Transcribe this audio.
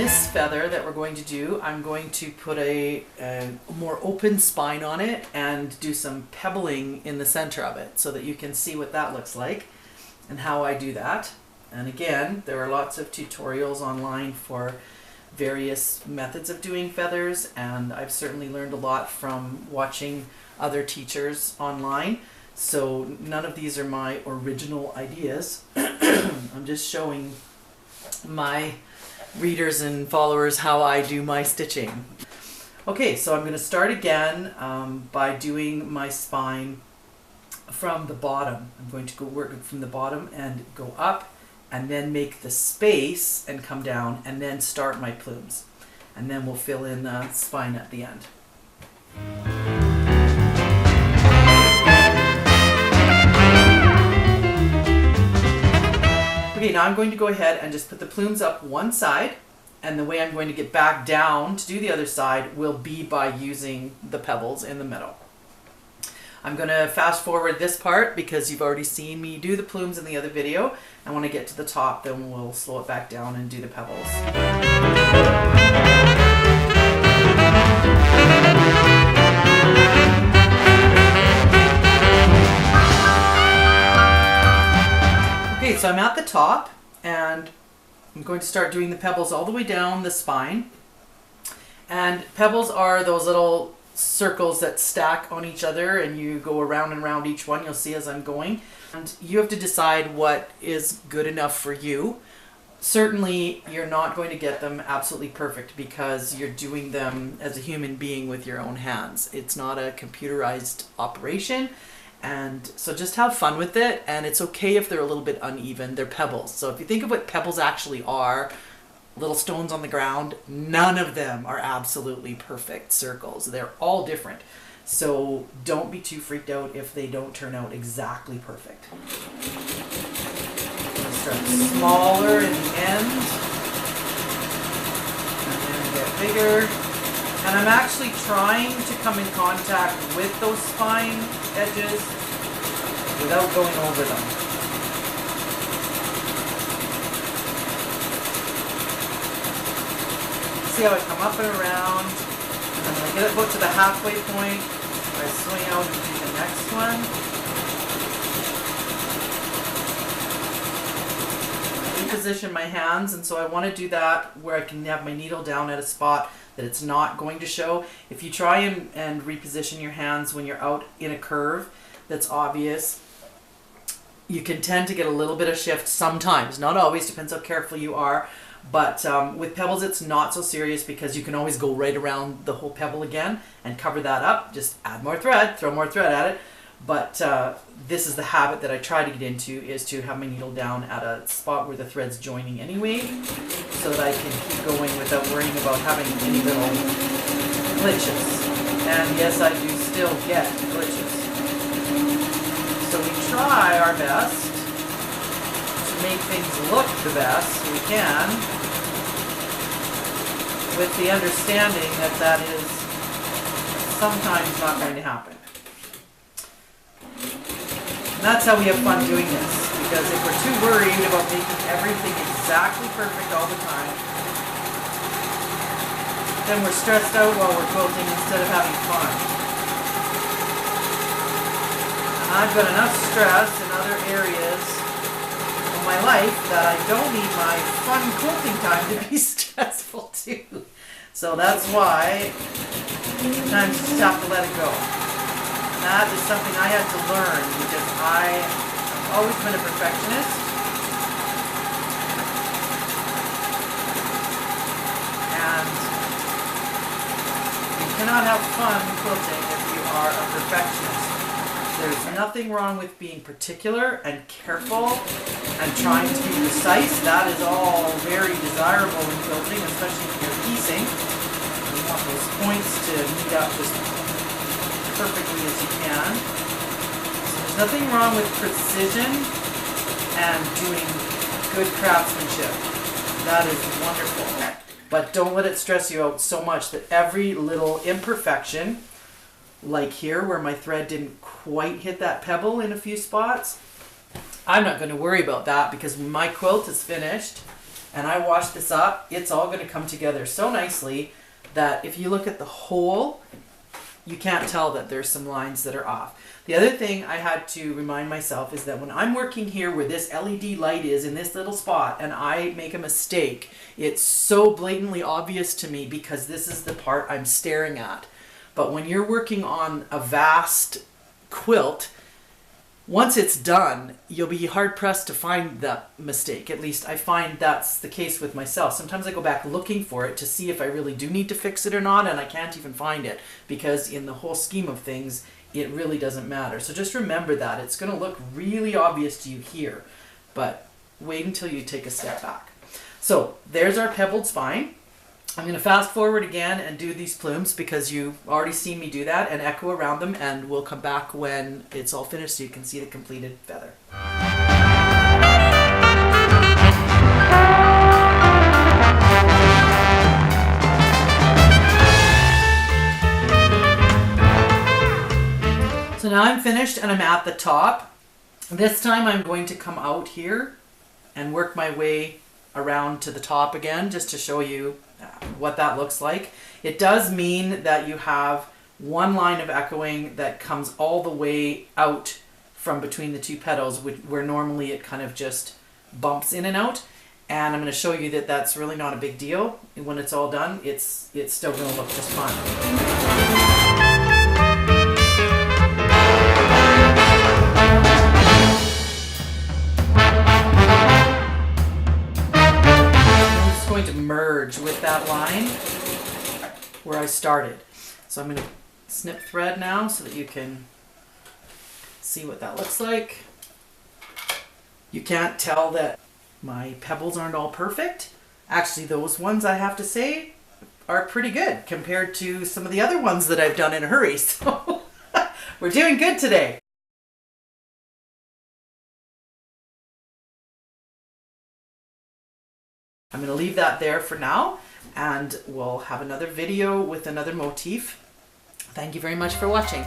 this feather that we're going to do, I'm going to put a more open spine on it and do some pebbling in the center of it so that you can see what that looks like and how I do that. And again, there are lots of tutorials online for various methods of doing feathers, and I've certainly learned a lot from watching other teachers online. So none of these are my original ideas. I'm just showing my readers and followers how I do my stitching. Okay, so I'm going to start again by doing my spine from the bottom. I'm going to go work from the bottom and go up, and then make the space and come down, and then start my plumes. And then we'll fill in the spine at the end. Okay, now I'm going to go ahead and just put the plumes up one side, and the way I'm going to get back down to do the other side will be by using the pebbles in the middle. I'm going to fast forward this part because you've already seen me do the plumes in the other video. And when I get to the top, then we'll slow it back down and do the pebbles. Okay, so I'm at the top and I'm going to start doing the pebbles all the way down the spine. And pebbles are those little circles that stack on each other, and you go around and around each one. You'll see as I'm going, and you have to decide what is good enough for you. Certainly you're not going to get them absolutely perfect because you're doing them as a human being with your own hands. It's not a computerized operation, and so just have fun with it. And it's okay if they're a little bit uneven. They're pebbles. So if you think of what pebbles actually are, little stones on the ground, none of them are absolutely perfect circles. They're all different. So don't be too freaked out if they don't turn out exactly perfect. Start smaller in the end, and then get bigger. And I'm actually trying to come in contact with those spine edges without going over them. See how I come up and around, and then when I get it to the halfway point, I swing out and do the next one. I reposition my hands, and so I want to do that where I can have my needle down at a spot that it's not going to show. If you try and reposition your hands when you're out in a curve that's obvious, you can tend to get a little bit of shift sometimes, not always, depends how careful you are. But with pebbles, it's not so serious because you can always go right around the whole pebble again and cover that up. Just add more thread, throw more thread at it. But this is the habit that I try to get into, is to have my needle down at a spot where the thread's joining anyway, so that I can keep going without worrying about having any little glitches. And yes, I do still get glitches. So we try our best make things look the best we can, with the understanding that that is sometimes not going to happen. And that's how we have fun doing this, because if we're too worried about making everything exactly perfect all the time, then we're stressed out while we're quilting instead of having fun. And I've got enough stress in other areas my life that I don't need my fun quilting time to be stressful too. So that's why sometimes you just have to let it go. And that is something I had to learn because I've always been a perfectionist. And you cannot have fun quilting if you are a perfectionist. There's nothing wrong with being particular and careful and trying to be precise. That is all very desirable in quilting, especially when you're piecing. You want those points to meet up as perfectly as you can. So there's nothing wrong with precision and doing good craftsmanship. That is wonderful. But don't let it stress you out so much that every little imperfection, like here where my thread didn't quite hit that pebble in a few spots, I'm not going to worry about that, because when my quilt is finished, and I wash this up, it's all going to come together so nicely that if you look at the whole, you can't tell that there's some lines that are off. The other thing I had to remind myself is that when I'm working here where this LED light is in this little spot and I make a mistake, it's so blatantly obvious to me because this is the part I'm staring at. But when you're working on a vast quilt, once it's done, you'll be hard pressed to find that mistake. At least I find that's the case with myself. Sometimes I go back looking for it to see if I really do need to fix it or not, and I can't even find it because in the whole scheme of things, it really doesn't matter. So just remember that. It's going to look really obvious to you here, but wait until you take a step back. So there's our pebbled spine. I'm going to fast forward again and do these plumes because you've already seen me do that and echo around them, and we'll come back when it's all finished so you can see the completed feather. So now I'm finished and I'm at the top. This time I'm going to come out here and work my way around to the top again just to show you what that looks like. It does mean that you have one line of echoing that comes all the way out from between the two petals, where normally it kind of just bumps in and out. And I'm going to show you that that's really not a big deal. When it's all done, it's still going to look just fine. Going to merge with that line where I started. So I'm going to snip thread now so that you can see what that looks like. You can't tell that my pebbles aren't all perfect. Actually, those ones, I have to say, are pretty good compared to some of the other ones that I've done in a hurry. So we're doing good today. I'm going to leave that there for now, and we'll have another video with another motif. Thank you very much for watching.